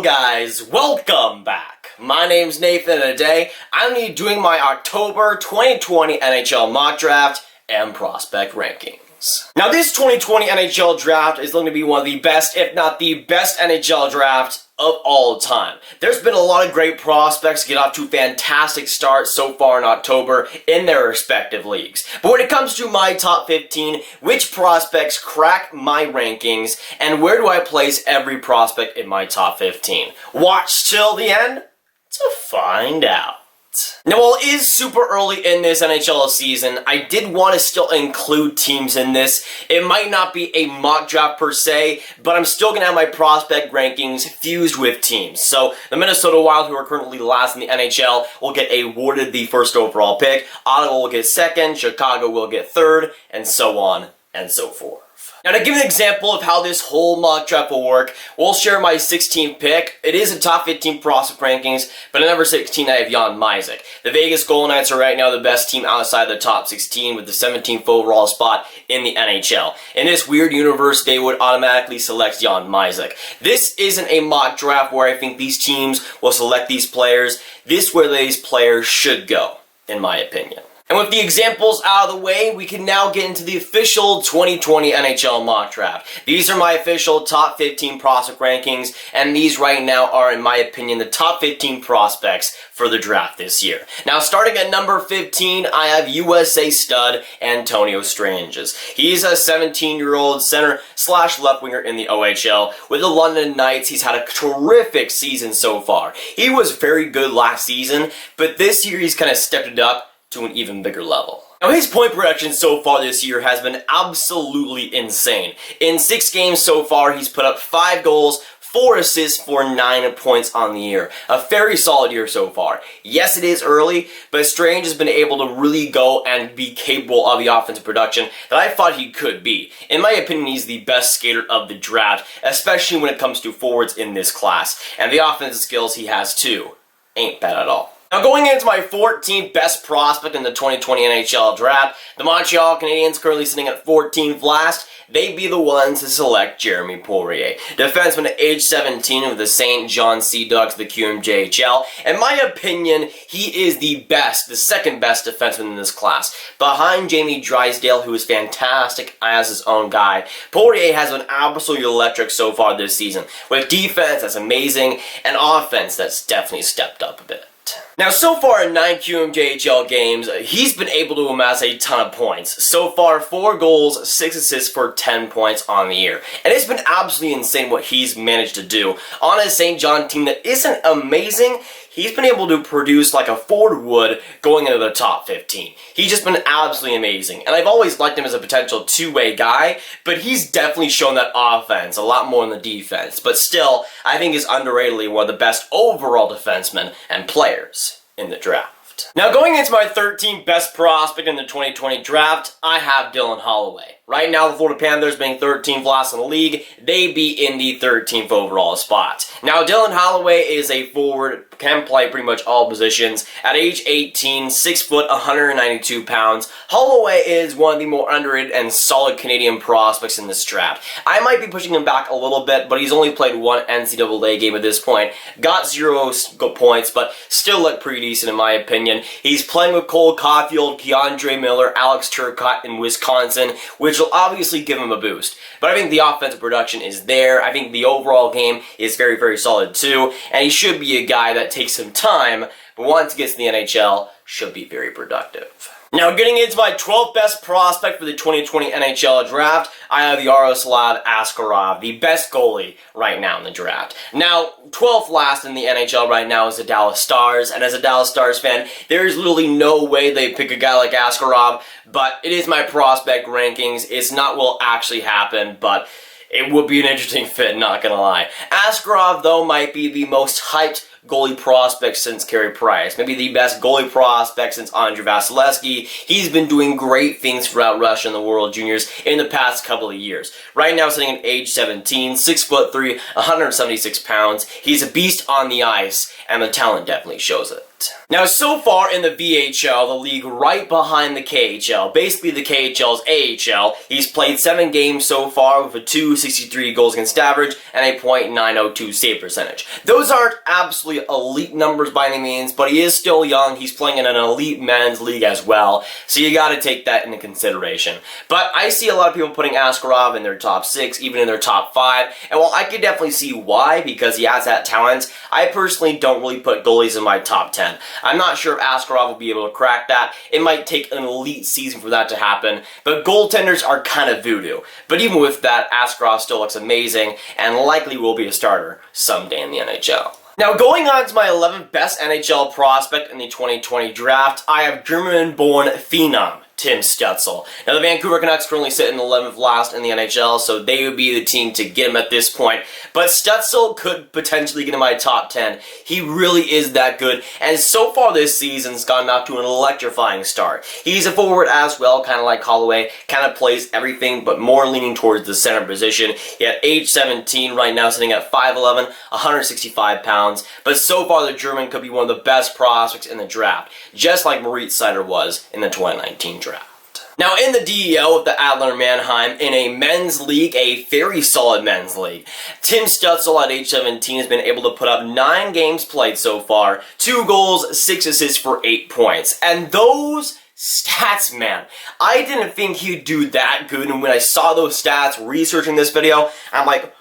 guys, welcome back. My name's Nathan and today I'm going to be doing my October 2020 NHL mock draft and prospect rankings. Now this 2020 NHL draft is going to be one of the best, if not the best NHL draft of all time. There's been a lot of great prospects get off to fantastic starts so far in October in their respective leagues. But when it comes to my top 15, which prospects crack my rankings, and where do I place every prospect in my top 15? Watch till the end to find out. Now, while it is super early in this NHL season, I did want to still include teams in this. It might not be a mock draft per se, but I'm still going to have my prospect rankings fused with teams. So, the Minnesota Wild, who are currently last in the NHL, will get awarded the first overall pick. Ottawa will get second, Chicago will get third, and so on and so forth. Now, to give an example of how this whole mock draft will work, we'll share my 16th pick. It is a top 15 prospect rankings, but at number 16 I have Jan Mysak. The Vegas Golden Knights are right now the best team outside the top 16 with the 17th overall spot in the NHL. In this weird universe, they would automatically select Jan Mysak. This isn't a mock draft where I think these teams will select these players. This is where these players should go, in my opinion. And with the examples out of the way, we can now get into the official 2020 NHL mock draft. These are my official top 15 prospect rankings, and these right now are, in my opinion, the top 15 prospects for the draft this year. Now, starting at number 15, I have USA stud Antonio Stranges. He's a 17-year-old center slash left winger in the OHL. With the London Knights, he's had a terrific season so far. He was very good last season, but this year he's kind of stepped it up to an even bigger level. Now, his point production so far this year has been absolutely insane. In 6 games so far, he's put up 5 goals, 4 assists for 9 points on the year. A very solid year so far. Yes, it is early, but Strange has been able to really go and be capable of the offensive production that I thought he could be. In my opinion, he's the best skater of the draft, especially when it comes to forwards in this class. And the offensive skills he has too ain't bad at all. Now, going into my 14th best prospect in the 2020 NHL draft, the Montreal Canadiens, currently sitting at 14th last, they'd be the ones to select Jeremy Poirier. Defenseman at age 17 of the St. John Sea Dogs of the QMJHL. In my opinion, he is the best, the second best defenseman in this class. Behind Jamie Drysdale, who is fantastic as his own guy, Poirier has been absolutely electric so far this season. With defense that's amazing, and offense that's definitely stepped up a bit. Now, so far in 9 QMJHL games, he's been able to amass a ton of points. So far, 4 goals, 6 assists for 10 points on the year. And it's been absolutely insane what he's managed to do. On a St. John team that isn't amazing, he's been able to produce like a Ford would going into the top 15. He's just been absolutely amazing. And I've always liked him as a potential two-way guy, but he's definitely shown that offense a lot more than the defense. But still, I think he's underratedly one of the best overall defensemen and players in the draft. Now, going into my 13th best prospect in the 2020 draft, I have Dylan Holloway. Right now, the Florida Panthers being 13th last in the league, they be in the 13th overall spot. Now, Dylan Holloway is a forward, can play pretty much all positions. At age 18, 6 foot, 192 pounds, Holloway is one of the more underrated and solid Canadian prospects in this draft. I might be pushing him back a little bit, but he's only played 1 NCAA game at this point. Got 0 points, but still looked pretty decent in my opinion. He's playing with Cole Caulfield, Keandre Miller, Alex Turcotte in Wisconsin, which will obviously give him a boost. But I think the offensive production is there. I think the overall game is very, very solid too. And he should be a guy that takes some time, but once he gets to the NHL, should be very productive. Now, getting into my 12th best prospect for the 2020 NHL draft, I have Yaroslav Askarov, the best goalie right now in the draft. Now, 12th last in the NHL right now is the Dallas Stars, and as a Dallas Stars fan, there is literally no way they pick a guy like Askarov, but it is my prospect rankings. It's not what will actually happen, but it would be an interesting fit, not gonna lie. Askarov, though, might be the most hyped goalie prospect since Carey Price. Maybe the best goalie prospect since Andrei Vasilevsky. He's been doing great things throughout Russia and the World Juniors in the past couple of years. Right now, sitting at age 17, 6'3", 176 pounds. He's a beast on the ice, and the talent definitely shows it. Now, so far in the VHL, the league right behind the KHL, basically the KHL's AHL, he's played 7 games so far with a .263 goals against average and a .902 save percentage. Those aren't absolutely elite numbers by any means, but he is still young. He's playing in an elite men's league as well, so you gotta take that into consideration. But I see a lot of people putting Askarov in their top 6, even in their top 5, and while I could definitely see why, because he has that talent, I personally don't really put goalies in my top 10. I'm not sure if Askarov will be able to crack that. It might take an elite season for that to happen, but goaltenders are kind of voodoo. But even with that, Askarov still looks amazing and likely will be a starter someday in the NHL. Now, going on to my 11th best NHL prospect in the 2020 draft, I have German-born phenom Tim Stutzle. Now, the Vancouver Canucks currently sit in 11th last in the NHL, so they would be the team to get him at this point. But Stutzle could potentially get in my top 10. He really is that good, and so far this season's gotten off to an electrifying start. He's a forward as well, kind of like Holloway, kind of plays everything, but more leaning towards the center position. He at age 17 right now, sitting at 5'11", 165 pounds, but so far the German could be one of the best prospects in the draft, just like Moritz Seider was in the 2019 draft. Now, in the DEL with the Adler Mannheim, in a men's league, a very solid men's league, Tim Stutzle at age 17 has been able to put up 9 games played so far, 2 goals, 6 assists for 8 points. And those stats, man, I didn't think he'd do that good, and when I saw those stats researching this video, I'm like,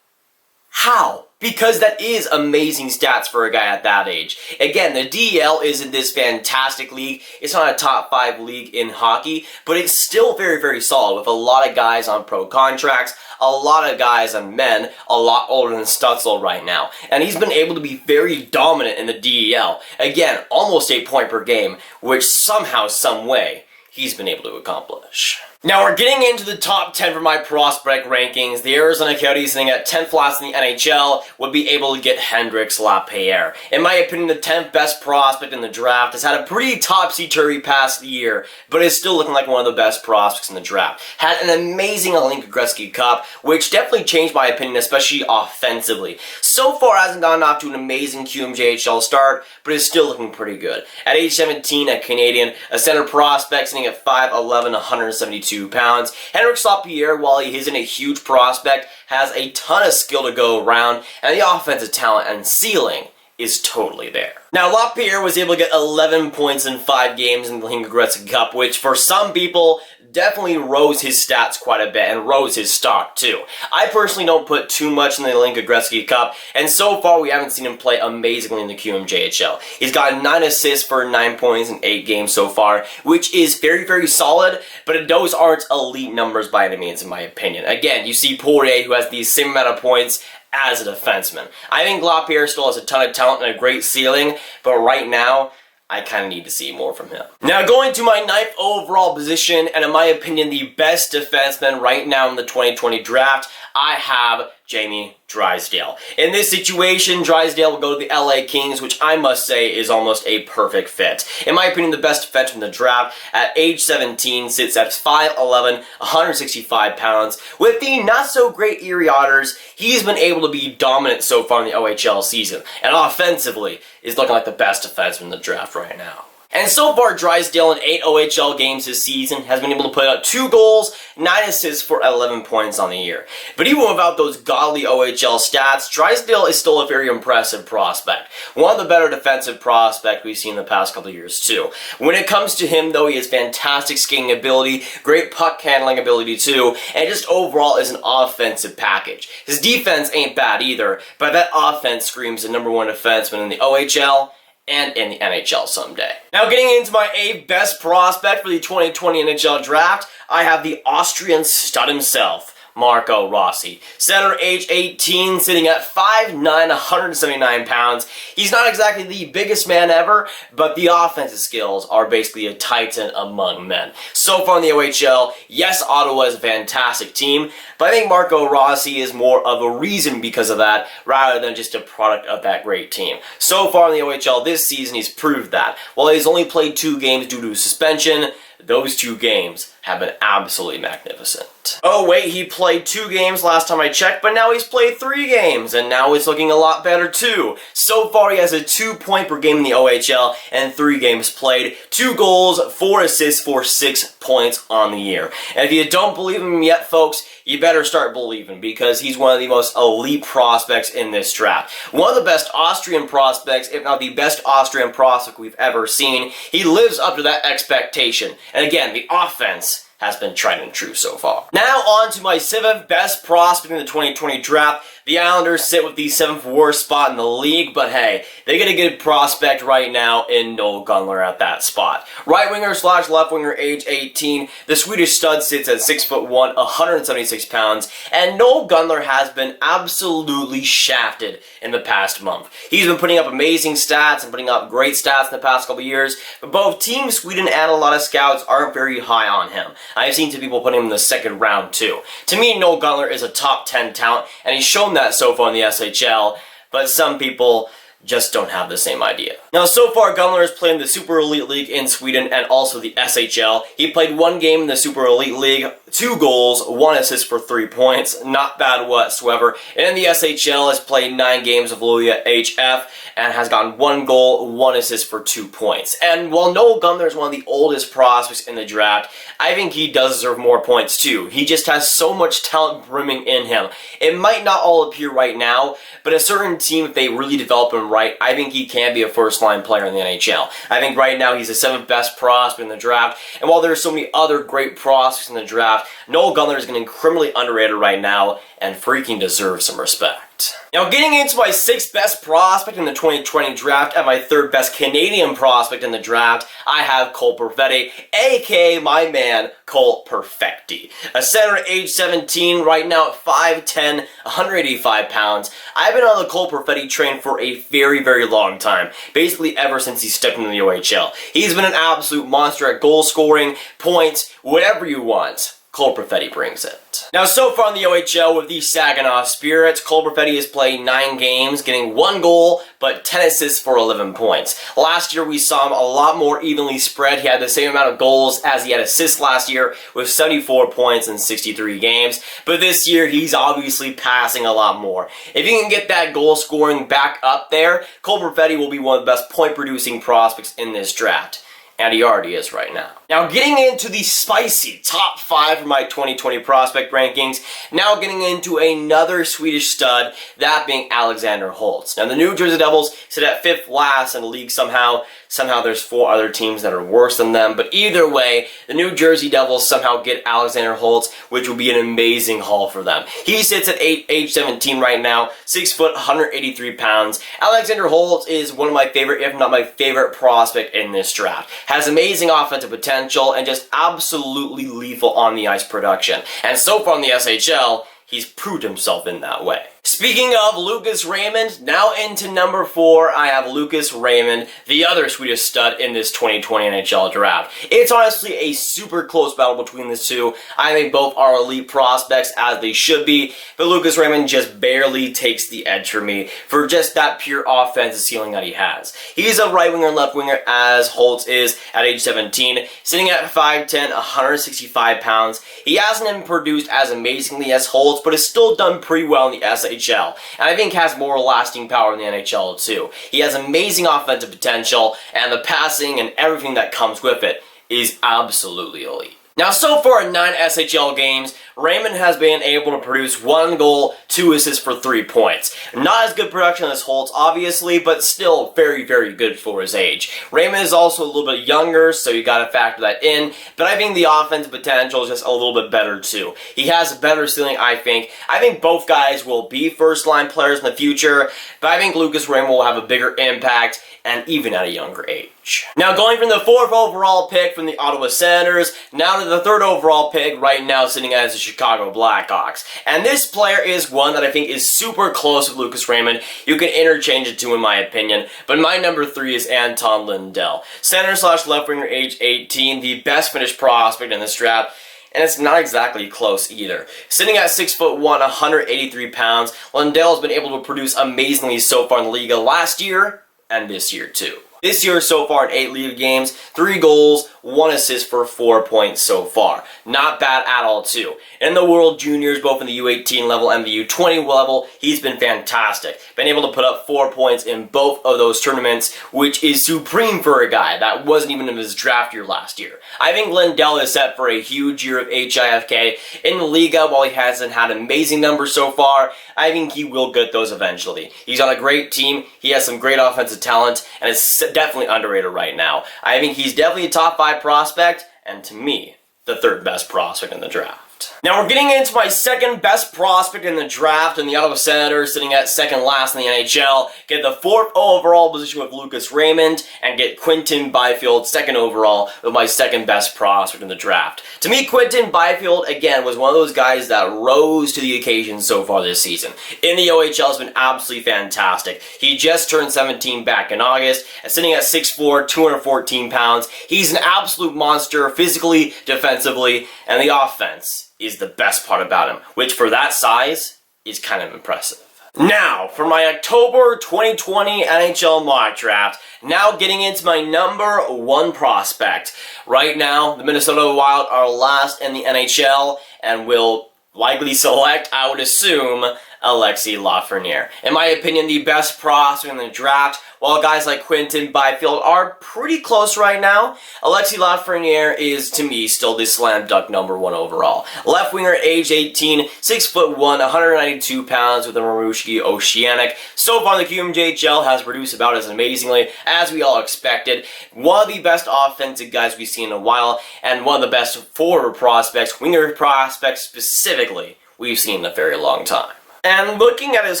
how? Because that is amazing stats for a guy at that age. Again, the DEL isn't this fantastic league. It's not a top 5 league in hockey, but it's still very, very solid with a lot of guys on pro contracts, a lot of guys on men, a lot older than Stutzle right now. And he's been able to be very dominant in the DEL. Again, almost a point per game, which somehow, some way, he's been able to accomplish. Now, we're getting into the top 10 for my prospect rankings. The Arizona Coyotes, sitting at 10th last in the NHL, would be able to get Hendrix Lapierre. In my opinion, the 10th best prospect in the draft has had a pretty topsy-turvy past year, but is still looking like one of the best prospects in the draft. Had an amazing Linka Gretzky Cup, which definitely changed my opinion, especially offensively. So far, hasn't gotten off to an amazing QMJHL start, but is still looking pretty good. At age 17, a Canadian, a center prospect, sitting at 5'11", 172 pounds. Hendrix Lapierre, while he isn't a huge prospect, has a ton of skill to go around, and the offensive talent and ceiling is totally there. Now, Lapierre was able to get 11 points in 5 games in the Linka Gretzky Cup, which for some people definitely rose his stats quite a bit and rose his stock too. I personally don't put too much in the Linka Gretzky Cup, and so far we haven't seen him play amazingly in the QMJHL. He's got 9 assists for 9 points in 8 games so far, which is very, very solid, but those aren't elite numbers by any means in my opinion. Again, you see Poirier, who has the same amount of points as a defenseman. I think Lapierre still has a ton of talent and a great ceiling, but right now, I kind of need to see more from him. Now, going to my 9th overall position, and in my opinion, the best defenseman right now in the 2020 draft, I have Jamie Drysdale. In this situation, Drysdale will go to the LA Kings, which I must say is almost a perfect fit. In my opinion, the best defenseman in the draft, at age 17, sits at 5'11", 165 pounds. With the not-so-great Erie Otters, he's been able to be dominant so far in the OHL season, and offensively is looking like the best defenseman in the draft right now. And so far, Drysdale in 8 OHL games this season has been able to put up 2 goals, 9 assists for 11 points on the year. But even without those godly OHL stats, Drysdale is still a very impressive prospect. One of the better defensive prospects we've seen in the past couple of years too. When it comes to him though, he has fantastic skating ability, great puck handling ability too, and just overall is an offensive package. His defense ain't bad either, but that offense screams the #1 defenseman in the OHL and in the NHL someday. Now, getting into my 8th best prospect for the 2020 NHL draft, I have the Austrian stud himself, Marco Rossi. Center, age 18, sitting at 5'9", 179 pounds. He's not exactly the biggest man ever, but the offensive skills are basically a titan among men. So far in the OHL, yes, Ottawa is a fantastic team, but I think Marco Rossi is more of a reason because of that, rather than just a product of that great team. So far in the OHL this season, he's proved that. While he's only played 2 games due to suspension, those 2 games have been absolutely magnificent. Oh wait, he played 2 games last time I checked, but now he's played 3 games, and now it's looking a lot better too. So far he has a 2 point per game in the OHL, and 3 games played, 2 goals, 4 assists for 6 points on the year. And if you don't believe him yet, folks, you better start believing, because he's one of the most elite prospects in this draft. One of the best Austrian prospects, if not the best Austrian prospect we've ever seen. He lives up to that expectation. And again, the offense has been tried and true so far. Now on to my 7th best prospect in the 2020 draft. The Islanders sit with the 7th worst spot in the league, but hey, they get a good prospect right now in Noel Gunler at that spot. Right winger / left winger, age 18. The Swedish stud sits at 6'1", 176 pounds, and Noel Gunler has been absolutely shafted in the past month. He's been putting up amazing stats and putting up great stats in the past couple years, but both Team Sweden and a lot of scouts aren't very high on him. I've seen some people put him in the 2nd round too. To me, Noel Gunler is a top 10 talent, and he's shown that so far in the SHL, but some people just don't have the same idea. Now, so far, Gunler has played in the Super Elite League in Sweden and also the SHL. He played 1 game in the Super Elite League, 2 goals, 1 assist for 3 points. Not bad whatsoever. And in the SHL, has played 9 games of Luleå HF and has gotten 1 goal, 1 assist for 2 points. And while Noel Gunler is one of the oldest prospects in the draft, I think he does deserve more points too. He just has so much talent brimming in him. It might not all appear right now, but a certain team, if they really develop him right, I think he can be a first-line player in the NHL. I think right now he's the 7th best prospect in the draft, and while there are so many other great prospects in the draft, Noel Gunler is getting criminally underrated right now and freaking deserves some respect. Now, getting into my 6th best prospect in the 2020 draft and my 3rd best Canadian prospect in the draft, I have Cole Perfetti, aka my man, Cole Perfetti. A center age 17, right now at 5'10", 185 pounds. I've been on the Cole Perfetti train for a very, very long time. Basically ever since he stepped into the OHL. He's been an absolute monster at goal scoring, points, whatever you want. Cole Perfetti brings it. Now, so far in the OHL with the Saginaw Spirits, Cole Perfetti has played 9 games, getting 1 goal, but 10 assists for 11 points. Last year, we saw him a lot more evenly spread. He had the same amount of goals as he had assists last year, with 74 points in 63 games. But this year, he's obviously passing a lot more. If he can get that goal scoring back up there, Cole Perfetti will be one of the best point-producing prospects in this draft. And he already is right now. Now, getting into the spicy top 5 for my 2020 prospect rankings, now getting into another Swedish stud, that being Alexander Holtz. Now, the New Jersey Devils sit at 5th last in the league somehow. Somehow there's 4 other teams that are worse than them, but either way, the New Jersey Devils somehow get Alexander Holtz, which will be an amazing haul for them. He sits at age 17 right now, 6 foot, 183 pounds. Alexander Holtz is one of my favorite, if not my favorite prospect in this draft. Has amazing offensive potential and just absolutely lethal on the ice production. And so far in the SHL, he's proved himself in that way. Speaking of Lucas Raymond, now into number 4, I have Lucas Raymond, the other Swedish stud in this 2020 NHL draft. It's honestly a super close battle between the two. I think both are elite prospects, as they should be, but Lucas Raymond just barely takes the edge for me for just that pure offensive ceiling that he has. He's a right winger and left winger, as Holtz is at age 17, sitting at 5'10", 165 pounds. He hasn't been produced as amazingly as Holtz, but has still done pretty well in the SHL. And I think has more lasting power in the NHL too. He has amazing offensive potential, and the passing and everything that comes with it is absolutely elite. Now, so far in 9 SHL games, Raymond has been able to produce 1 goal, 2 assists for 3 points. Not as good production as Holtz, obviously, but still very, very good for his age. Raymond is also a little bit younger, so you gotta factor that in, but I think the offensive potential is just a little bit better too. He has a better ceiling, I think. I think both guys will be first-line players in the future, but I think Lucas Raymond will have a bigger impact, and even at a younger age. Now, going from the 4th overall pick from the Ottawa Senators, now to the 3rd overall pick, right now sitting as the Chicago Blackhawks. And this player is one that I think is super close with Lucas Raymond. You can interchange it to, in my opinion, but my number 3 is Anton Lundell. Center / left winger, age 18, the best Finnish prospect in this draft. And it's not exactly close either. Sitting at 6'1", 183 pounds, Lundell has been able to produce amazingly so far in the league last year, and this year too. This year so far in 8 league games, 3 goals, 1 assist for 4 points so far. Not bad at all too. In the World Juniors, both in the U18 level and the U20 level, he's been fantastic. Been able to put up 4 points in both of those tournaments, which is supreme for a guy that wasn't even in his draft year last year. I think Lundell is set for a huge year of HIFK in the Liga. While he hasn't had amazing numbers so far, I think he will get those eventually. He's on a great team, he has some great offensive talent, and is definitely underrated right now. I think he's definitely a top 5 prospect, and to me, the 3rd best prospect in the draft. Now we're getting into my 2nd best prospect in the draft, and the Ottawa Senators sitting at 2nd last in the NHL, get the 4th overall position with Lucas Raymond, and get Quinton Byfield 2nd overall with my 2nd best prospect in the draft. To me, Quinton Byfield, again, was one of those guys that rose to the occasion so far this season. In the OHL has been absolutely fantastic. He just turned 17 back in August, and sitting at 6'4", 214 pounds. He's an absolute monster, physically, defensively, and the offense is the best part about him, which for that size is kind of impressive. Now, for my October 2020 NHL mock draft, now getting into my number 1 prospect. Right now, the Minnesota Wild are last in the NHL and will likely select, I would assume, Alexis Lafreniere. In my opinion, the best prospect in the draft, while guys like Quinton Byfield are pretty close right now, Alexis Lafreniere is, to me, still the slam dunk number 1 overall. Left winger, age 18, 6'1", 192 pounds with the Marushki Oceanic. So far, the QMJHL has produced about as amazingly as we all expected. One of the best offensive guys we've seen in a while, and one of the best forward prospects, winger prospects specifically, we've seen in a very long time. And looking at his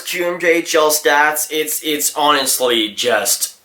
QMJHL stats, it's honestly just...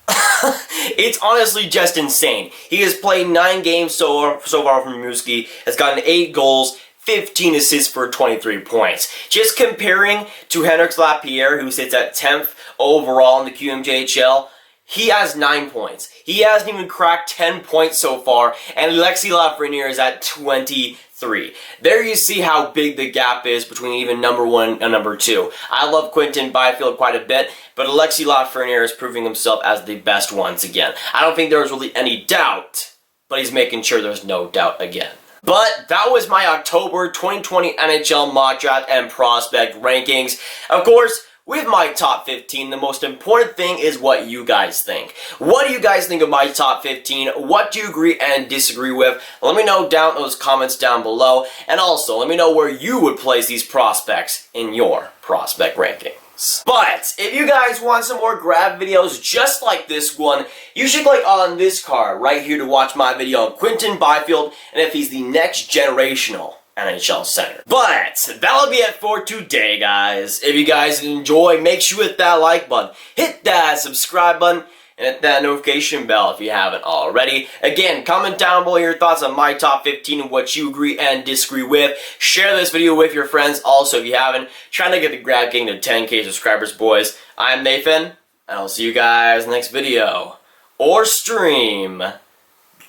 it's honestly just insane. He has played 9 games so far from Marushki, has gotten 8 goals, 15 assists for 23 points. Just comparing to Hendrix Lapierre, who sits at 10th overall in the QMJHL, he has 9 points. He hasn't even cracked 10 points so far, and Alexis Lafreniere is at 23. There you see how big the gap is between even number 1 and number 2. I love Quinton Byfield quite a bit, but Alexis Lafreniere is proving himself as the best once again. I don't think there was really any doubt, but he's making sure there's no doubt again. But that was my October 2020 NHL mock draft and prospect rankings. Of course, with my top 15, the most important thing is what you guys think. What do you guys think of my top 15? What do you agree and disagree with? Let me know down in those comments down below. And also, let me know where you would place these prospects in your prospect rankings. But if you guys want some more Grav videos just like this one, you should click on this card right here to watch my video on Quinton Byfield and if he's the next generational NHL center. But that'll be it for today, guys. If you guys enjoy, make sure you hit that like button, hit that subscribe button, and hit that notification bell if you haven't already. Again, comment down below your thoughts on my top 15 and what you agree and disagree with. Share this video with your friends also if you haven't. Trying to get the Grav Gang to 10K subscribers, boys. I'm Nathan, and I'll see you guys next video or stream.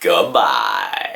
Goodbye.